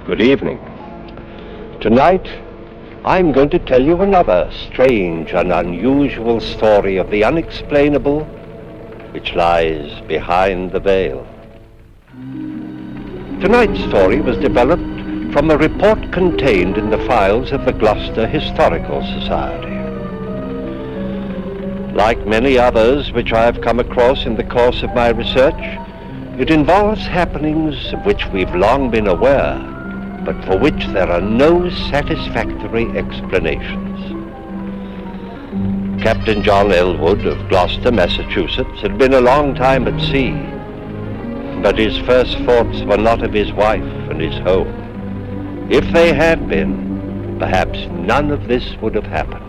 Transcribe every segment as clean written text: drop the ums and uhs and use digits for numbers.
Good evening. Tonight, I'm going to tell you another strange and unusual story of the unexplainable which lies behind the veil. Tonight's story was developed from a report contained in the files of the Gloucester Historical Society. Like many others which I have come across in the course of my research, it involves happenings of which we've long been aware, but for which there are no satisfactory explanations. Captain John Elwood of Gloucester, Massachusetts, had been a long time at sea, but his first thoughts were not of his wife and his home. If they had been, perhaps none of this would have happened.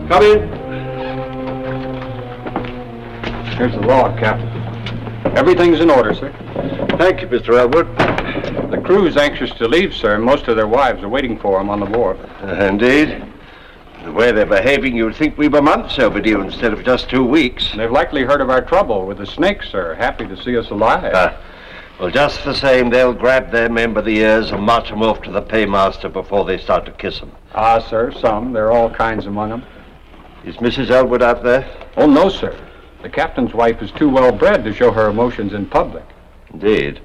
Come in. Here's the log, Captain. Everything's in order, sir. Thank you, Mr. Elwood. The crew's anxious to leave, sir, and most of their wives are waiting for them on the wharf. Indeed. The way they're behaving, you'd think we were months overdue instead of just 2 weeks. They've likely heard of our trouble with the snakes, sir. Happy to see us alive. Well, just the same, they'll grab their men by the ears and march them off to the paymaster before they start to kiss them. Ah, sir, some. There are all kinds among them. Is Mrs. Elwood out there? Oh, no, sir. The captain's wife is too well bred to show her emotions in public. Indeed.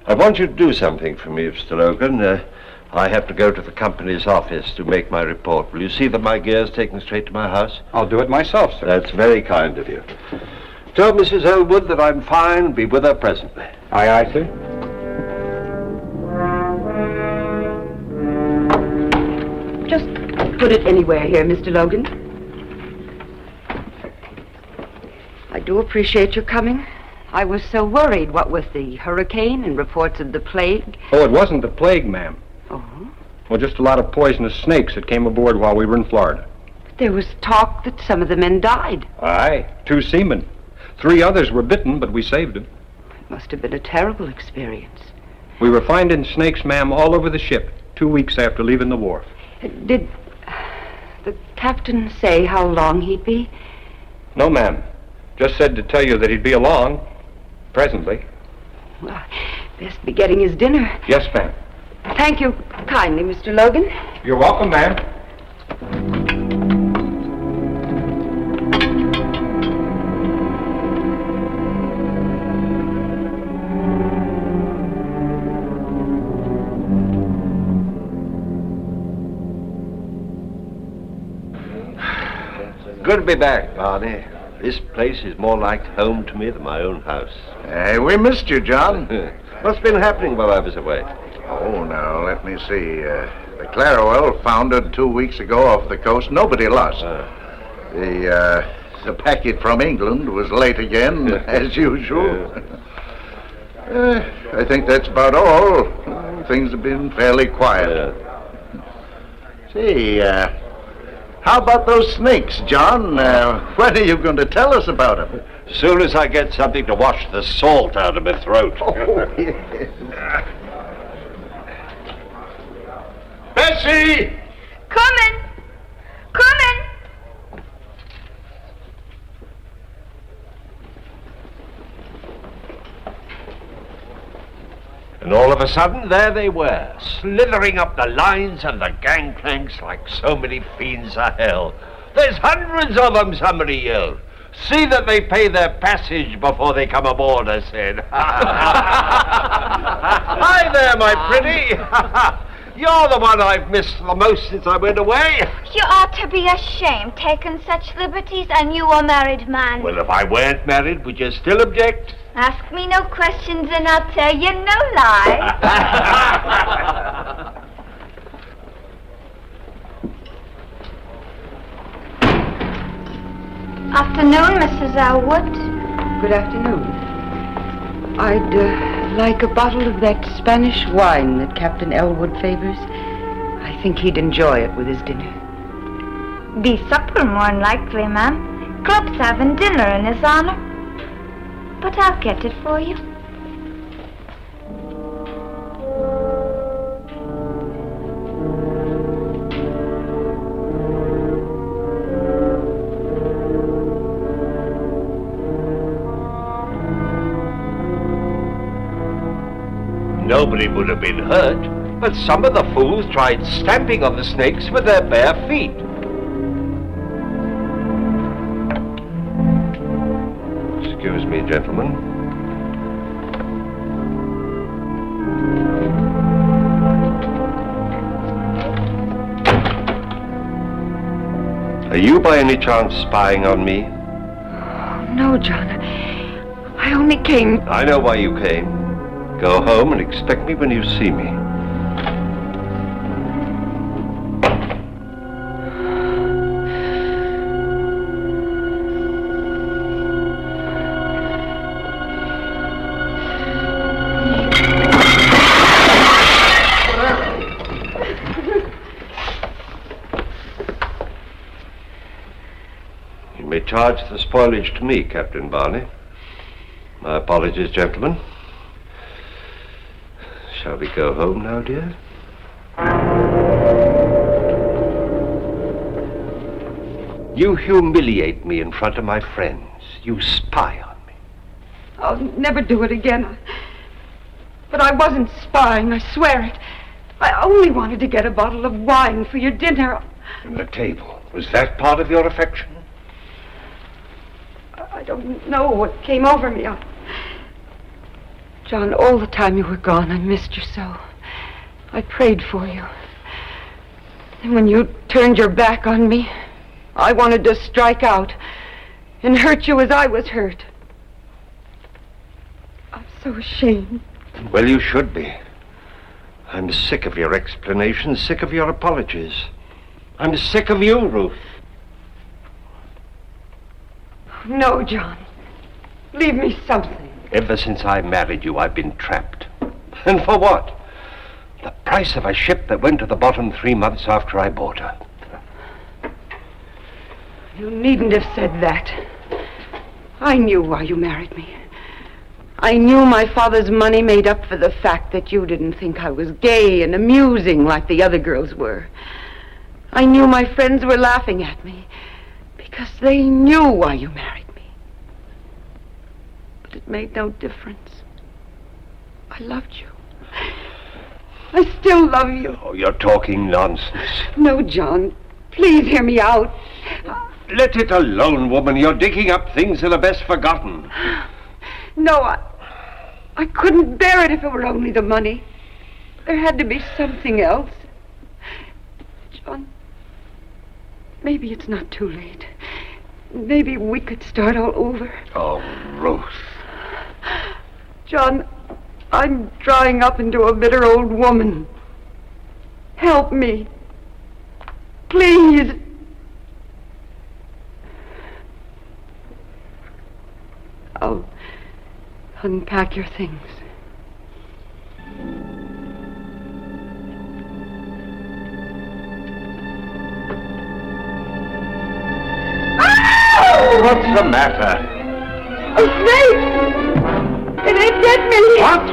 I want you to do something for me, Mr. Logan. I have to go to the company's office to make my report. Will you see that my gear's taken straight to my house? I'll do it myself, sir. That's very kind of you. Tell Mrs. Elwood that I'm fine. Be with her presently. Aye, aye, sir. Just put it anywhere here, Mr. Logan. I do appreciate your coming. I was so worried, what with the hurricane and reports of the plague. Oh, it wasn't the plague, ma'am. Oh? Well, just a lot of poisonous snakes that came aboard while we were in Florida. There was talk that some of the men died. Aye, 2 seamen. 3 others were bitten, but we saved them. It must have been a terrible experience. We were finding snakes, ma'am, all over the ship 2 weeks after leaving the wharf. Did the captain say how long he'd be? No, ma'am. Just said to tell you that he'd be along. Presently. Well, best be getting his dinner. Yes, ma'am. Thank you kindly, Mr. Logan. You're welcome, ma'am. Good to be back, Barney. This place is more like home to me than my own house. Hey, we missed you, John. What's been happening while I was away? Oh, now, let me see. The Clarawell foundered 2 weeks ago off the coast. Nobody lost. The packet from England was late again, as usual. I think that's about all. Things have been fairly quiet. See, how about those snakes, John? When are you going to tell us about them? As soon as I get something to wash the salt out of my throat. Oh, yes. Bessie! Coming! Coming! And all of a sudden, there they were, slithering up the lines and the gangplanks like so many fiends of hell. There's hundreds of them, somebody yelled. See that they pay their passage before they come aboard, I said. Hi there, my pretty. You're the one I've missed the most since I went away. You ought to be ashamed, taking such liberties, and you a married man. Well, if I weren't married, would you still object? Ask me no questions and I'll tell you no lie. Afternoon, Mrs. Elwood. Good afternoon. I'd like a bottle of that Spanish wine that Captain Elwood favors. I think he'd enjoy it with his dinner. Be supper, more'n likely, ma'am. Club's having dinner in his honor. But I'll get it for you. Nobody would have been hurt, but some of the fools tried stamping on the snakes with their bare feet. Excuse me, gentlemen. Are you by any chance spying on me? No, John. I only came... I know why you came. Go home and expect me when you see me. You may charge the spoilage to me, Captain Barney. My apologies, gentlemen. Shall we go home now, dear? You humiliate me in front of my friends. You spy on me. I'll never do it again. But I wasn't spying, I swear it. I only wanted to get a bottle of wine for your dinner. And the table. Was that part of your affection? I don't know what came over me. John, all the time you were gone, I missed you so. I prayed for you. And when you turned your back on me, I wanted to strike out and hurt you as I was hurt. I'm so ashamed. Well, you should be. I'm sick of your explanations, sick of your apologies. I'm sick of you, Ruth. No, John. Leave me something. Ever since I married you, I've been trapped. And for what? The price of a ship that went to the bottom 3 months after I bought her. You needn't have said that. I knew why you married me. I knew my father's money made up for the fact that you didn't think I was gay and amusing like the other girls were. I knew my friends were laughing at me because they knew why you married me. But it made no difference. I loved you. I still love you. Oh, you're talking nonsense. No, John. Please hear me out. Let it alone, woman. You're digging up things that are best forgotten. No, I couldn't bear it if it were only the money. There had to be something else. John, maybe it's not too late. Maybe we could start all over. Oh, Ruth. John, I'm drying up into a bitter old woman. Help me. Please. I'll unpack your things. What's the matter? A snake! It ain't get me! What?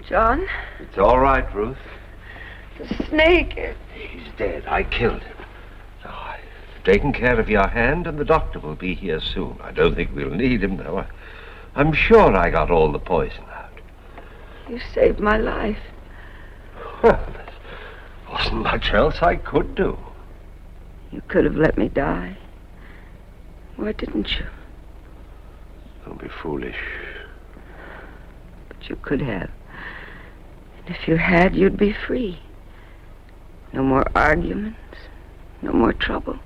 John? It's all right, Ruth. The snake. He's dead. I killed him. Now, I've taken care of your hand, and the doctor will be here soon. I don't think we'll need him, though. I'm sure I got all the poison out. You saved my life. Well, there wasn't much else I could do. You could have let me die. Why didn't you? Don't be foolish. But you could have. And if you had, you'd be free. No more arguments. No more trouble.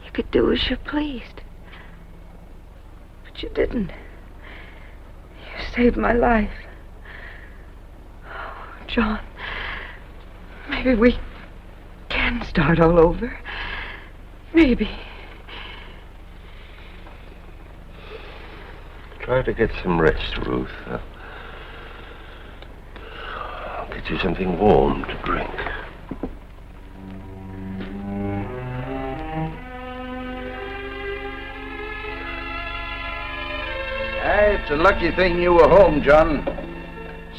You could do as you pleased. But you didn't. You saved my life. Oh, John, maybe we can start all over. Maybe. Try to get some rest, Ruth. I'll get you something warm to drink. It's a lucky thing you were home, John.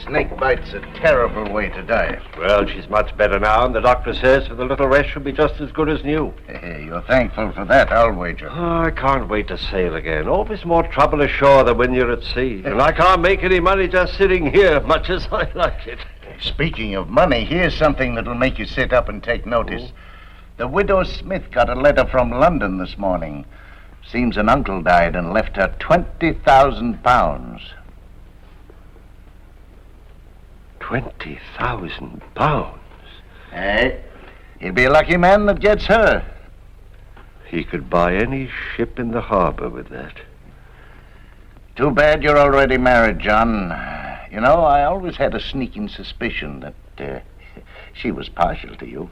Snake bite's a terrible way to die. Well, she's much better now, and the doctor says with a little rest she'll be just as good as new. You're thankful for that, I'll wager. Oh, I can't wait to sail again. Always more trouble ashore than when you're at sea. And I can't make any money just sitting here, much as I like it. Speaking of money, here's something that'll make you sit up and take notice. The widow Smith got a letter from London this morning. Seems an uncle died and left her £20,000. £20,000? Hey, he'd be a lucky man that gets her. He could buy any ship in the harbor with that. Too bad you're already married, John. You know, I always had a sneaking suspicion that she was partial to you.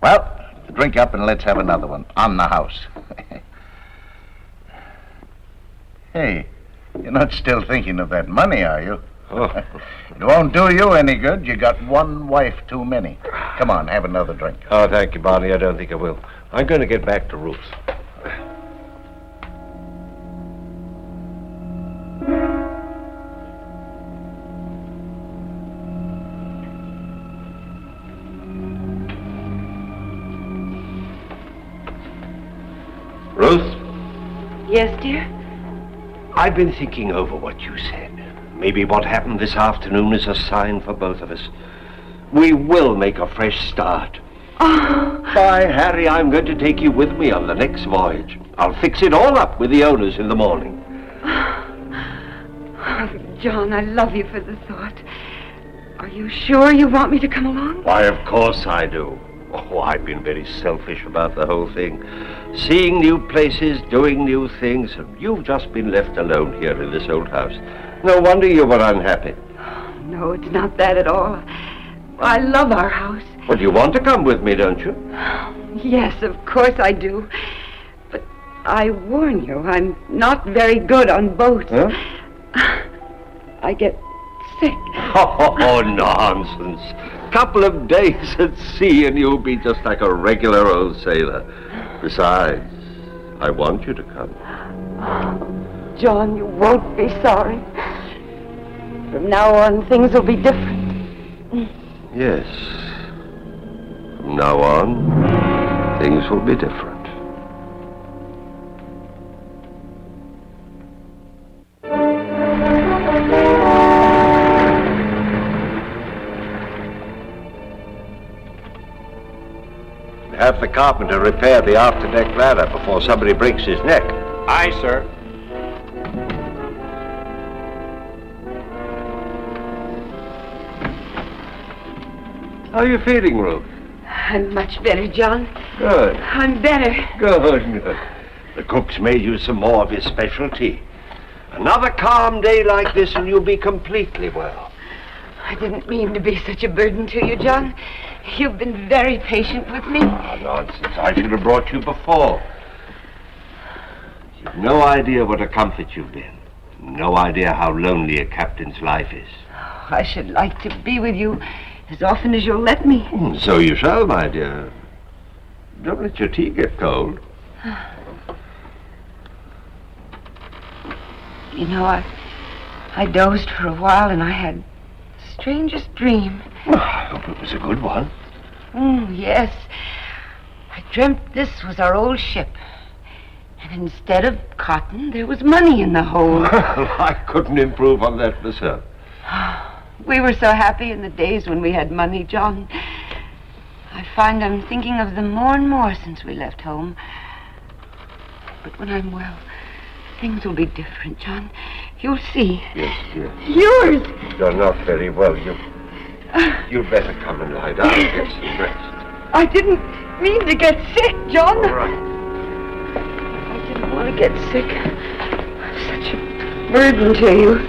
Well, drink up and let's have another one on the house. Hey, you're not still thinking of that money, are you? Oh. It won't do you any good. You got one wife too many. Come on, have another drink. Oh, thank you, Barney. I don't think I will. I'm going to get back to Ruth. Ruth? Yes, dear? I've been thinking over what you said. Maybe what happened this afternoon is a sign for both of us. We will make a fresh start. Oh. By Harry, I'm going to take you with me on the next voyage. I'll fix it all up with the owners in the morning. Oh, John, I love you for the thought. Are you sure you want me to come along? Why, of course I do. Oh, I've been very selfish about the whole thing. Seeing new places, doing new things, and you've just been left alone here in this old house. No wonder you were unhappy. Oh, no, it's not that at all. I love our house. Well, you want to come with me, don't you? Yes, of course I do. But I warn you, I'm not very good on boats. Huh? I get sick. Oh, nonsense. Couple of days at sea and you'll be just like a regular old sailor. Besides, I want you to come. John, you won't be sorry. From now on, things will be different. Yes. From now on, things will be different. Have the carpenter repair the afterdeck ladder before somebody breaks his neck. Aye, sir. How are you feeling, Ruth? I'm much better, John. Good. I'm better. Good. The cook's made you some more of his specialty. Another calm day like this and you'll be completely well. I didn't mean to be such a burden to you, John. You've been very patient with me. Oh, nonsense. I should have brought you before. You've no idea what a comfort you've been. No idea how lonely a captain's life is. Oh, I should like to be with you as often as you'll let me. So you shall, my dear. Don't let your tea get cold. You know, I dozed for a while and I had the strangest dream. Well, I hope it was a good one. Yes. I dreamt this was our old ship. And instead of cotton, there was money in the hold. I couldn't improve on that myself. We were so happy in the days when we had money, John. I find I'm thinking of them more and more since we left home. But when I'm well, things will be different, John. You'll see. Yes, dear. Yours! You're not very well. You'd better come and lie down and get some rest. I didn't mean to get sick, John. All right. I didn't want to get sick. I'm such a burden to you.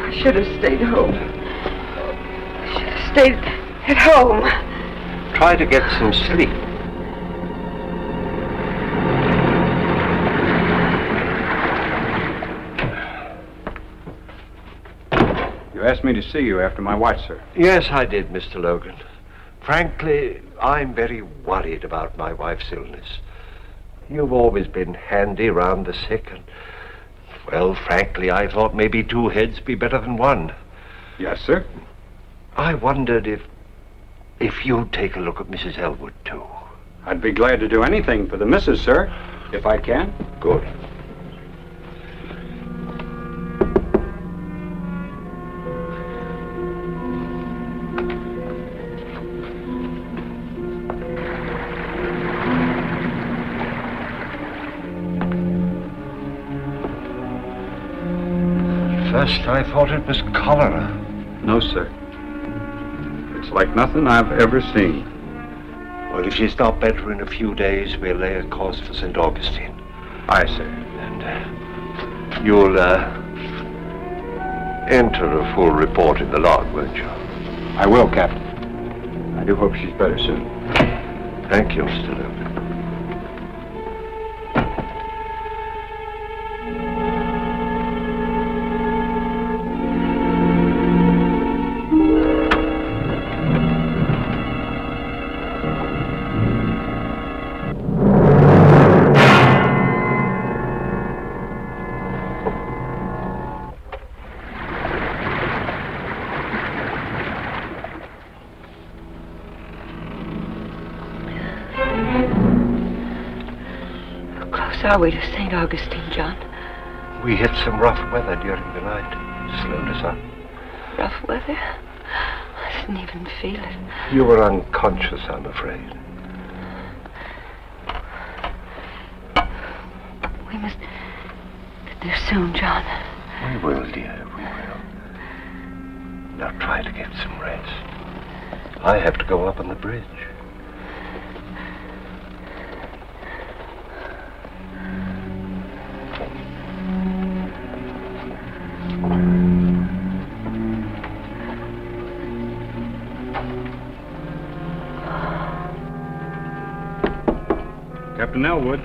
I should have stayed home. I should have stayed at home. Try to get some sleep. You asked me to see you after my watch, sir. Yes, I did, Mr. Logan. Frankly, I'm very worried about my wife's illness. You've always been handy round the sick, and, well, frankly, I thought maybe two heads be better than one. Yes, sir. I wondered if you'd take a look at Mrs. Elwood, too. I'd be glad to do anything for the missus, sir, if I can. Good. First, I thought it was cholera. No, sir. It's like nothing I've ever seen. Well, if she's not better in a few days, we'll lay a course for St. Augustine. Aye, sir. And you'll enter a full report in the log, won't you? I will, Captain. I do hope she's better soon. Thank you, Mr. Logan. How are we to St. Augustine, John? We hit some rough weather during the night. Slowed us up. Rough weather? I didn't even feel it. You were unconscious, I'm afraid. We must get there soon, John. We will, dear, we will. Now try to get some rest. I have to go up on the bridge. Captain Elwood.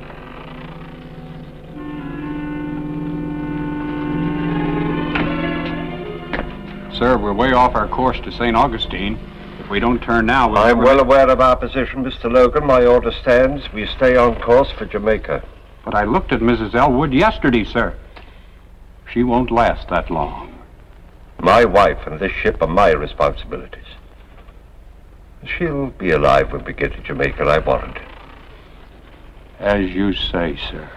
Sir, we're way off our course to St. Augustine. If we don't turn now, we'll... I'm well aware of our position, Mr. Logan. My order stands. We stay on course for Jamaica. But I looked at Mrs. Elwood yesterday, sir. She won't last that long. My wife and this ship are my responsibilities. She'll be alive when we get to Jamaica, I warrant. As you say, sir.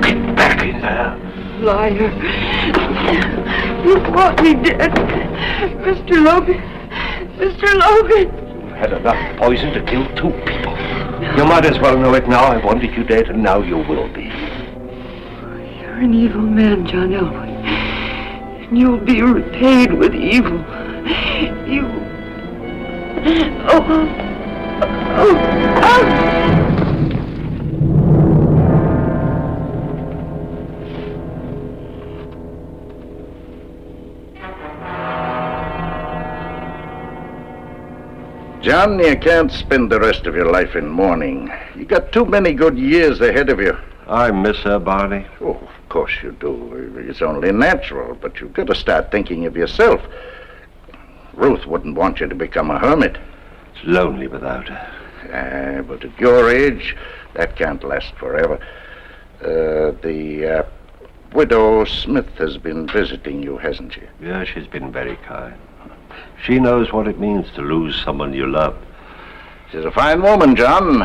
Get back in there. Liar. You caught me dead. Mr. Logan. Mr. Logan. You had enough poison to kill two people. You might as well know it now. I wanted you dead, and now you will be. You're an evil man, John Elwood. And you'll be repaid with evil. You... John, you can't spend the rest of your life in mourning. You got too many good years ahead of you. I miss her, Barney. Oh, of course you do. It's only natural, but you've got to start thinking of yourself. Ruth wouldn't want you to become a hermit. It's lonely without her. But at your age, that can't last forever. The widow Smith has been visiting you, hasn't she? Yeah, she's been very kind. She knows what it means to lose someone you love. She's a fine woman, John.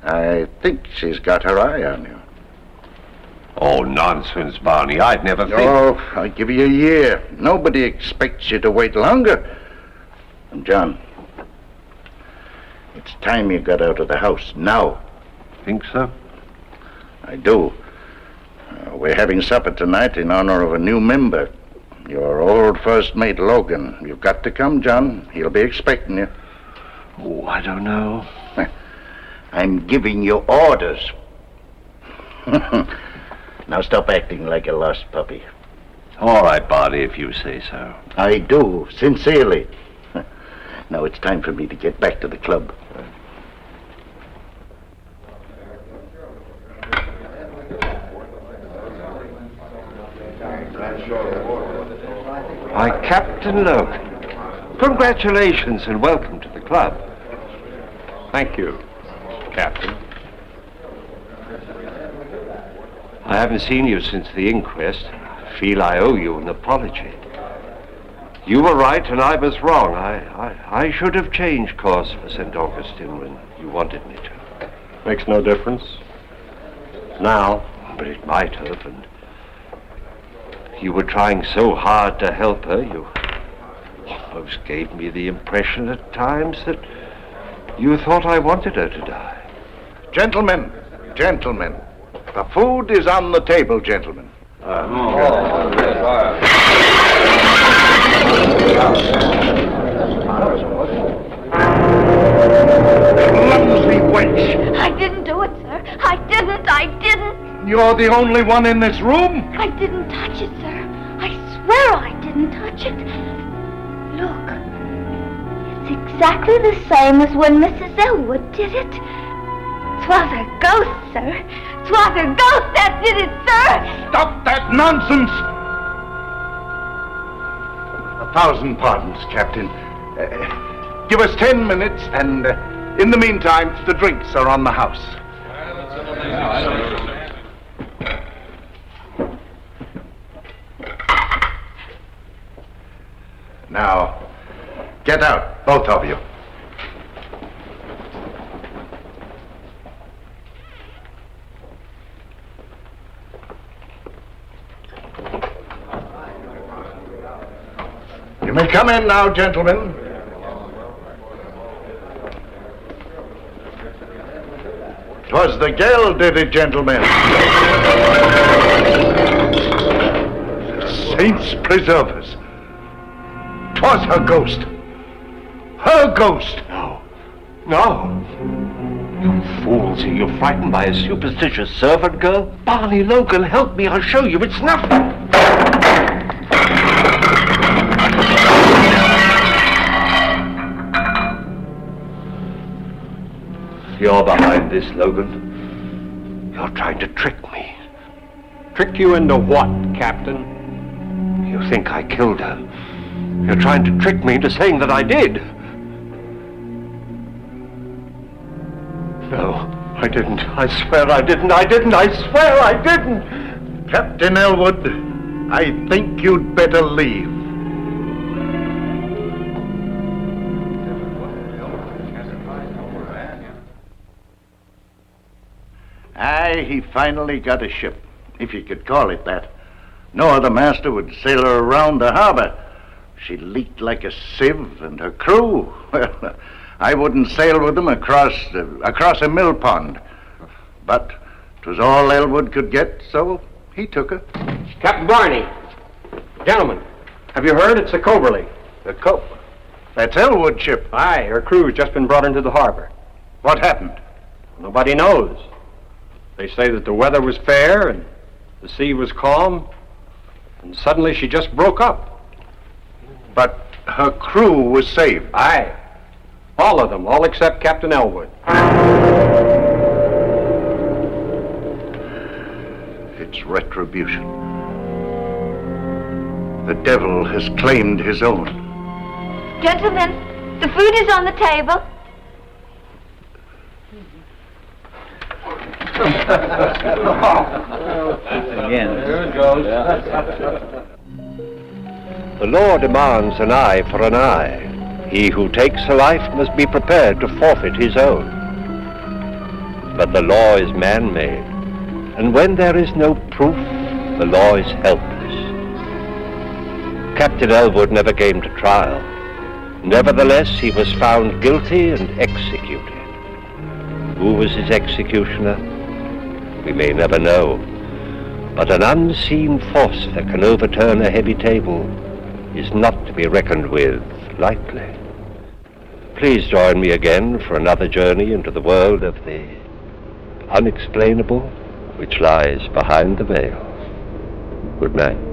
I think she's got her eye on you. Oh, nonsense, Barney. I'd never think... Oh, I'll give you a year. Nobody expects you to wait longer. And, John, it's time you got out of the house, now. Think so? I do. We're having supper tonight in honor of a new member. Your old first mate, Logan. You've got to come, John. He'll be expecting you. Oh, I don't know. I'm giving you orders. Now stop acting like a lost puppy. All right, Barney, if you say so. I do, sincerely. Now it's time for me to get back to the club. Why, Captain Logan, congratulations and welcome to the club. Thank you, Captain. I haven't seen you since the inquest. I feel I owe you an apology. You were right and I was wrong. I should have changed course for St. Augustine when you wanted me to. Makes no difference. Now. But it might have, and you were trying so hard to help her, you almost gave me the impression at times that you thought I wanted her to die. Gentlemen, the food is on the table, gentlemen. Clumsy wench! I didn't do it, sir. I didn't. You're the only one in this room? I didn't touch it, sir. I swear I didn't touch it. Look. It's exactly the same as when Mrs. Elwood did it. 'Twas a ghost, sir. 'Twas a ghost that did it, sir. Stop that nonsense! 1,000 pardons, Captain. Give us 10 minutes, and in the meantime, the drinks are on the house. Now, get out, both of you. You may come in now, gentlemen. "'Twas the girl did it, gentlemen. Saints preserve us. 'Twas her ghost. Her ghost. No. You fools, are you frightened by a superstitious servant girl? Barney Logan, help me, I'll show you, it's nothing. You're behind this, Logan. You're trying to trick me. Trick you into what, Captain? You think I killed her. You're trying to trick me into saying that I did. No, I didn't. I swear I didn't. I swear I didn't. Captain Elwood, I think you'd better leave. Aye, he finally got a ship, if you could call it that. No other master would sail her around the harbor. She leaked like a sieve, and her crew, well, I wouldn't sail with them across a mill pond. But 'twas all Elwood could get, so he took her. Captain Barney. Gentlemen, have you heard? It's the Coverley. That's Elwood's ship. Aye, her crew's just been brought into the harbor. What happened? Nobody knows. They say that the weather was fair and the sea was calm, and suddenly she just broke up. But her crew was saved. Aye. All of them, all except Captain Elwood. It's retribution. The devil has claimed his own. Gentlemen, the food is on the table. The law demands an eye for an eye. He who takes a life must be prepared to forfeit his own. But the law is man-made, and when there is no proof, the law is helpless. Captain Elwood never came to trial. Nevertheless, he was found guilty and executed. Who was his executioner? We may never know. But an unseen force that can overturn a heavy table is not to be reckoned with lightly. Please join me again for another journey into the world of the unexplainable which lies behind the veil. Good night.